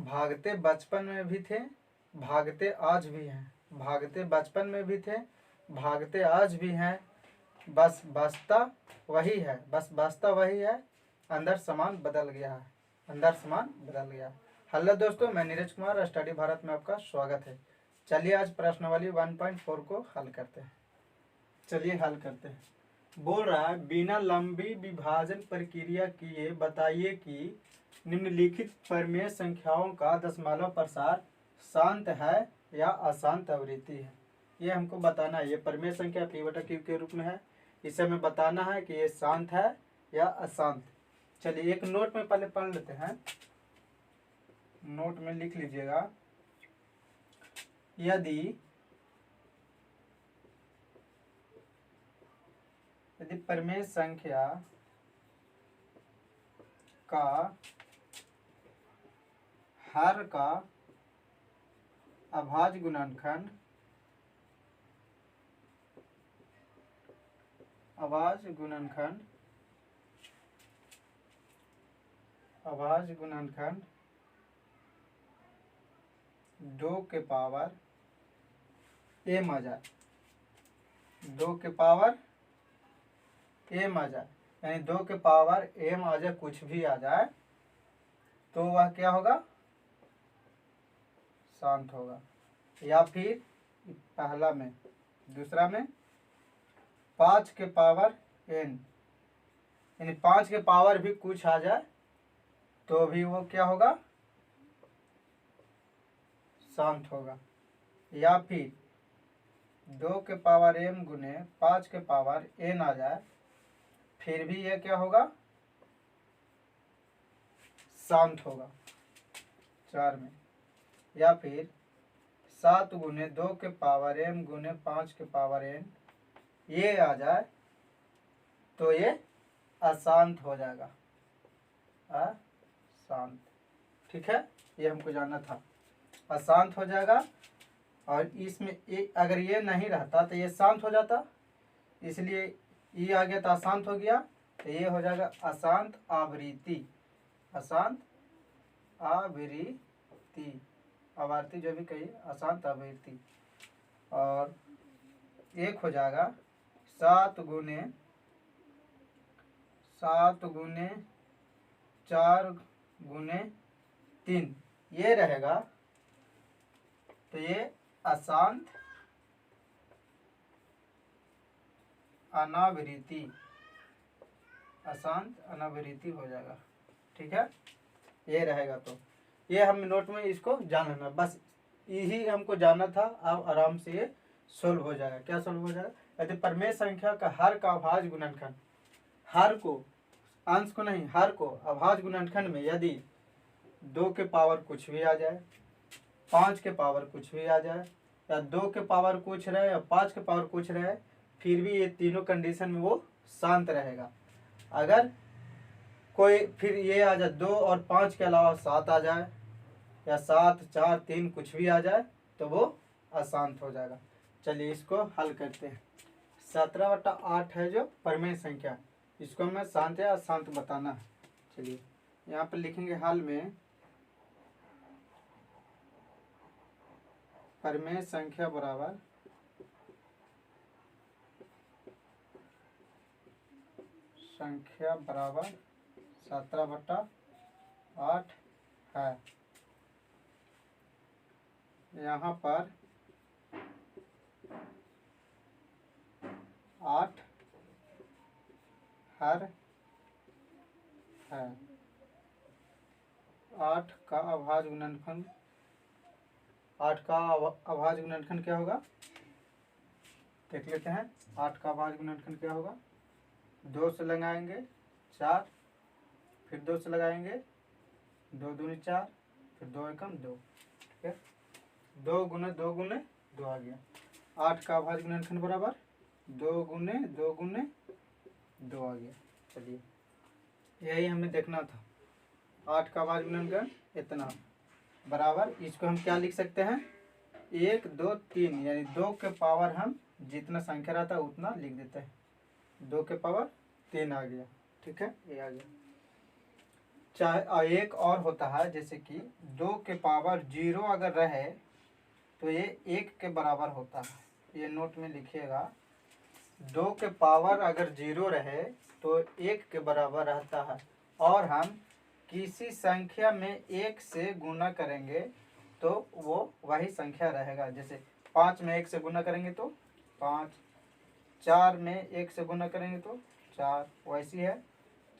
भागते बचपन में भी थे, भागते आज भी हैं। भागते बचपन में भी थे, भागते आज भी हैं, बस बसता वही है, बस बसता वही है, अंदर सामान बदल गया है, अंदर सामान बदल गया है। हेलो दोस्तों, मैं नीरज कुमार, स्टडी भारत में आपका स्वागत है। चलिए आज प्रश्नावली 1.4 को हल करते हैं। चलिए हल करते हैं। बोल रहा है, बिना लंबी विभाजन प्रक्रिया किए बताइए कि निम्नलिखित परिमेय संख्याओं का दशमलव प्रसार शांत है या अशांत आवृत्ति है। ये हमको बताना है। ये परिमेय संख्या p/q के रूप में है। इसे हमें बताना है कि ये शांत है या अशांत। चलिए एक नोट में पहले पढ़ लेते हैं। नोट में लिख लीजिएगा, यदि परिमेय संख्या का हर का अभाज्य गुणनखंड अभाज्य गुणनखंड 2 के पावर m आ जाए, 2 के पावर m आ जाए, यानी 2 के पावर m आ जाए, कुछ भी आ जाए तो वह क्या होगा? शांत होगा। या फिर पहला में, दूसरा में 5 के पावर n, यानी 5 के पावर भी कुछ आ जाए तो भी वो क्या होगा? शांत होगा। या फिर 2 के पावर m गुने 5 के पावर n आ जाए, फिर भी ये क्या होगा? शांत होगा। 4 में। या फिर 7 गुने 2 के पावर m गुने 5 के पावर n ये आ जाए तो ये अशांत हो जाएगा। अशांत, ठीक है, ये हमको जानना था। अशांत हो जाएगा। और इसमें अगर ये नहीं रहता तो ये शांत हो जाता, इसलिए ये आ गया तो अशांत हो गया, तो ये हो जाएगा अशांत आवृत्ति। अशांत आवृत्ति, आवृत्ति जो भी कहिए, अशांत आवृत्ति। और एक हो जाएगा 7 गुने 4 गुने 3 ये रहेगा, तो ये अशांत अनावृत्ति, अशांत अनावृत्ति हो जाएगा। ठीक है, ये रहेगा। तो ये हम नोट में इसको जान लेना, बस यही हमको जानना था। अब आराम से ये सोल्व हो जाएगा। क्या सोल्व हो जाएगा? यदि परिमेय संख्या का हर का अभाज्य गुणनखंड, हर को, अंश को नहीं, हर को अभाज्य गुणनखंड में यदि 2 के पावर कुछ भी आ जाए, 5 के पावर कुछ भी आ जाए, या 2 के पावर कुछ रहे या 5 के पावर कुछ रहे, फिर भी ये तीनों कंडीशन में वो शांत रहेगा। अगर कोई फिर ये आ जाए 2 और 5 के अलावा 7 आ जाए, या 7, 4, 3 कुछ भी आ जाए, तो वो अशांत हो जाएगा। चलिए इसको हल करते हैं। 17/8 है जो परिमेय संख्या, इसको हमें शांत या अशांत बताना है। चलिए यहाँ पर लिखेंगे हल में, परिमेय संख्या बराबर संख्या बराबर 17/8 है। यहाँ पर 8 हर है। 8 का अभाज्य गुणनखंड, 8 का अभाज्य गुणनखंड क्या होगा देख लेते हैं। 8 का अभाज्य गुणनखंड क्या होगा? 2 से लगाएंगे 4, फिर 2 से लगाएंगे 2 दूनी 4, फिर 2 एकम 2, ठीक है। 2 गुने 2 गुने 2 आ गया। 8 का अभाज्य गुणनखंड बराबर 2 गुने 2 गुने 2 आ गया। चलिए यही हमें देखना था। 8 का अभाज्य गुणनखंड इतना बराबर, इसको हम क्या लिख सकते हैं? 1, 2, 3, यानी 2 के पावर हम जितना संख्या रहता है उतना लिख देते हैं। 2 के पावर 3 आ गया, ठीक है, ये आ गया। चाहे एक और होता है, जैसे कि 2 के पावर 0 अगर रहे तो ये 1 के बराबर होता है। ये नोट में लिखिएगा, 2 के पावर अगर 0 रहे तो 1 के बराबर रहता है। और हम किसी संख्या में 1 से गुना करेंगे तो वो वही संख्या रहेगा। जैसे 5 में 1 से गुना करेंगे तो 5, 4 में 1 से गुना करेंगे तो 4, वैसी है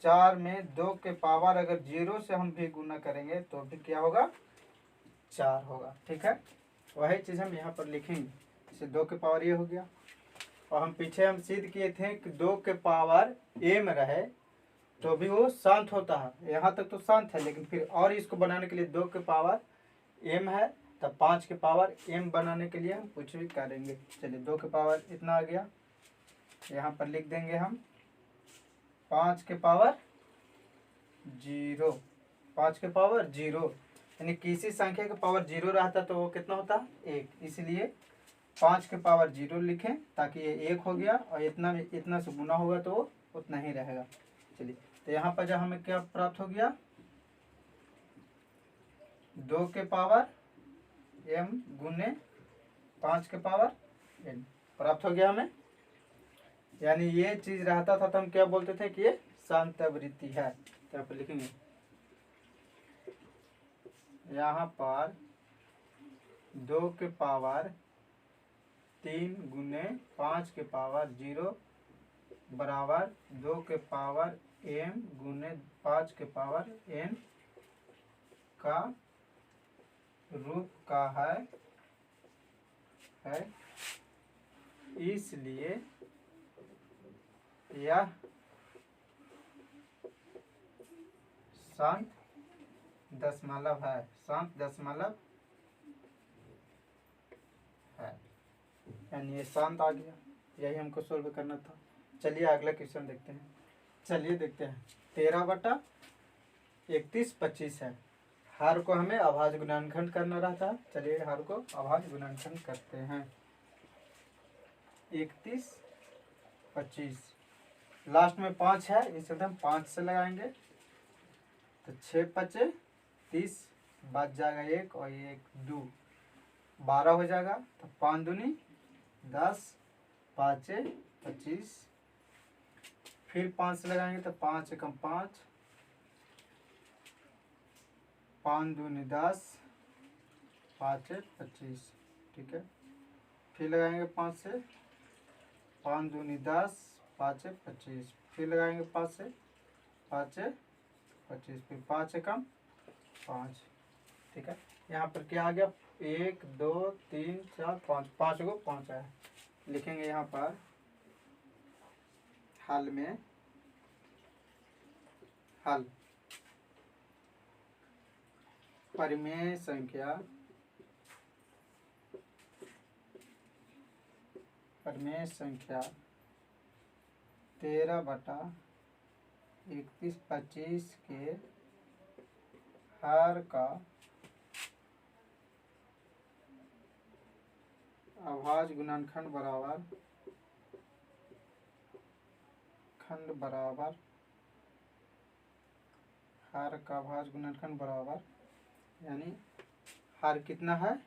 4 में 2 के पावर अगर 0 से हम भी गुना करेंगे तो भी क्या होगा, 4 होगा। ठीक है, वही चीज़ हम यहाँ पर लिखेंगे। जैसे 2 के पावर ये हो गया, और हम पीछे हम सिद्ध किए थे कि 2 के पावर m रहे तो भी वो शांत होता है। यहाँ तक तो शांत है, लेकिन फिर और इसको बनाने के लिए 2 के पावर m है, तब 5 के पावर m बनाने के लिए हम कुछ भी करेंगे। चलिए 2 के पावर इतना आ गया, यहाँ पर लिख देंगे हम 5 के पावर 0। 5 के पावर 0 यानी किसी संख्या का पावर 0 रहता तो वो कितना होता, 1। इसलिए 5 के पावर 0 लिखें ताकि ये 1 हो गया, और इतना से गुना होगा तो वो उतना ही रहेगा। चलिए, तो यहाँ पर जब हमें क्या प्राप्त हो गया, 2 के पावर m गुने 5 के पावर n प्राप्त हो गया हमें। यानी ये चीज रहता था तो हम क्या बोलते थे कि ये शांतवृत्ति है। तो यहाँ पर लिखेंगे, यहाँ पर 2 के पावर 3 गुने 5 के पावर 0 बराबर 2 के पावर m गुने 5 के पावर n का रूप का है। इसलिए यह शांत दशमलव है। शांत दशमलव है, यानी ये शांत आ गया। यही हमको सोल्व करना था। चलिए अगला क्वेश्चन देखते हैं। चलिए देखते हैं, 13/31 है। हर को हमें अभाज्य गुणनखंड करना रहता है। चलिए हर को अभाज्य गुणनखंड करते हैं। 31/25 लास्ट में 5 है, इसे हम 5 से लगाएंगे तो 6×5 30, बच जाएगा 1 और 1 2, 12 हो जाएगा। तो 5 दूनी 10, 5 25, फिर 5 से लगाएंगे तो 5 एकम 5, 5 दूनी 10, 5 25। ठीक है, फिर लगाएंगे 5 से, 5 दूनी 10, 5 25, फिर लगाएंगे 5 से, 5 25, फिर 5 एकम 5। ठीक है, यहाँ पर क्या आ गया, 1 2 3 4 5, 5 को 5 आया। लिखेंगे यहाँ पर हल में, हल परिमेय संख्या 13/31/25 के हर का अभाज्य गुणनखंड बराबर हर का अभाज्य गुणनखंड बराबर, यानी हर कितना है,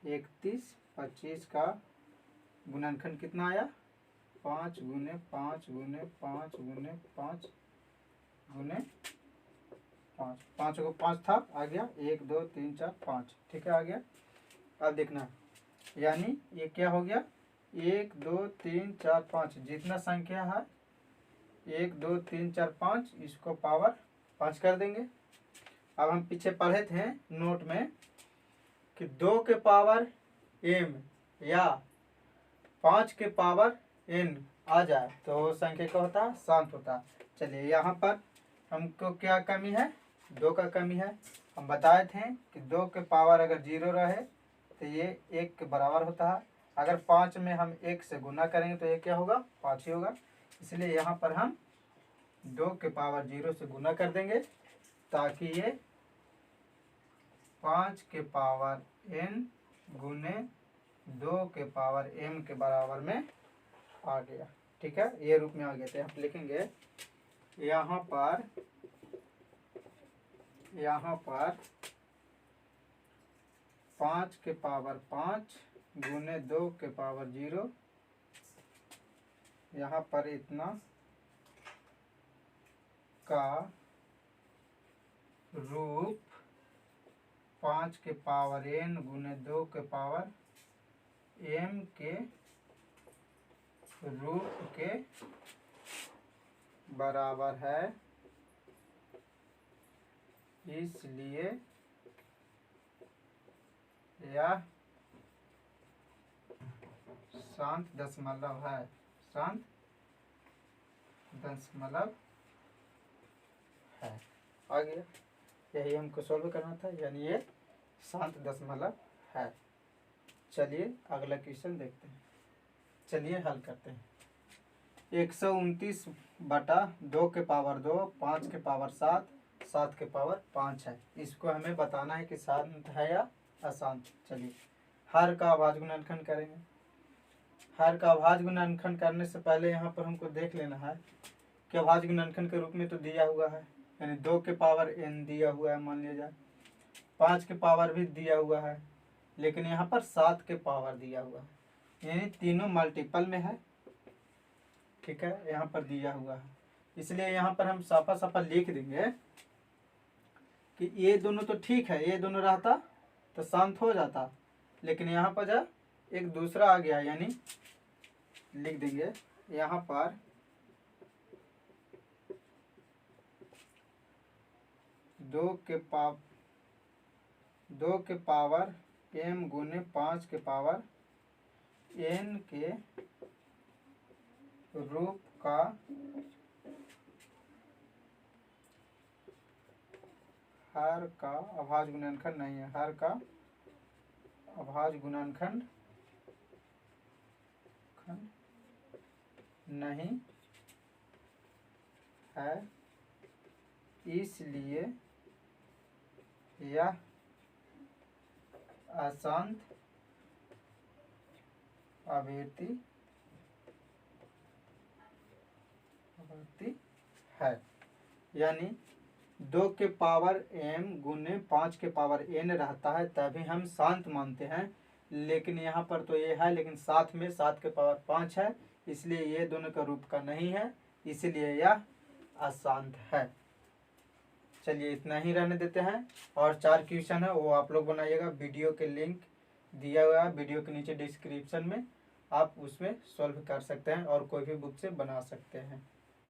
31/25 का गुणनखंड कितना आया, 5 गुने 5 गुने 5 गुने 5 गुने 5। 5 को 5 था, आ गया 1 2 3 4 5। ठीक है, आ गया। अब देखना, यानी ये क्या हो गया, 1 2 3 4 5 जितना संख्या है 1 2 3 4 5, इसको पावर 5 कर देंगे। अब हम पीछे पढ़े थे नोट में कि 2 के पावर m या 5 के पावर n आ जाए तो संख्या क्या होता है, शांत होता। चलिए यहाँ पर हमको क्या कमी है, 2 का कमी है। हम बताए थे कि 2 के पावर अगर 0 रहे तो ये 1 के बराबर होता है। अगर 5 में हम 1 से गुना करेंगे तो ये क्या होगा, 5 ही होगा। इसलिए यहाँ पर हम 2 के पावर 0 से गुना कर देंगे ताकि ये 5 के पावर n गुने 2 के पावर m के बराबर में आ गया। ठीक है, ये रूप में आ गया। तो हम लिखेंगे यहाँ पर यहाँ पर 5 के पावर 5 गुने 2 के पावर 0, यहाँ पर इतना का रूप 5 के पावर n गुने 2 के पावर m के रूप के बराबर है, इसलिए यह शांत दशमलव है। शांत दशमलव है। आ गया, यही हमको सॉल्व करना था, यानी ये शांत दशमलव है। चलिए अगला क्वेश्चन देखते हैं। चलिए हल करते हैं। 129 बटा 2 के पावर 2, 5 के पावर 7, 7 के पावर 5 है। इसको हमें बताना है कि शांत है या अशांत। चलिए हर का अभाज्य गुणनखंड करेंगे। हर का अभाज्य गुणनखंड करने से पहले यहाँ पर हमको देख लेना है कि अभाज्य गुणनखंड के रूप में तो दिया हुआ है, यानी 2 के पावर n दिया हुआ है, मान लिया जाए 5 के पावर भी दिया हुआ है, लेकिन यहाँ पर 7 के पावर दिया हुआ है, यानी तीनों मल्टीपल में है। ठीक है, यहाँ पर दिया हुआ है, इसलिए यहाँ पर हम साफा साफा लिख देंगे कि ये दोनों तो ठीक है, ये दोनों रहता तो शांत हो जाता, लेकिन यहाँ पर जब एक दूसरा आ गया, यानी लिख देंगे यहाँ पर 2 के पावर m गुने 5 के पावर n के रूप का हर का अभाज्य गुणनखंड नहीं है, हर का अभाज्य गुणनखंड नहीं है, इसलिए यह अशांत अभिव्यक्ति है। यानी 2 के पावर m गुने 5 के पावर n रहता है तभी हम शांत मानते हैं, लेकिन यहाँ पर तो ये है, लेकिन साथ में 7 के पावर 5 है, इसलिए ये दोनों का रूप का नहीं है, इसलिए यह अशांत है। चलिए इतना ही रहने देते हैं, और 4 क्वेश्चन है वो आप लोग बनाइएगा। वीडियो के लिंक दिया हुआ है वीडियो के नीचे डिस्क्रिप्शन में, आप उसमें सॉल्व कर सकते हैं और कोई भी बुक से बना सकते हैं।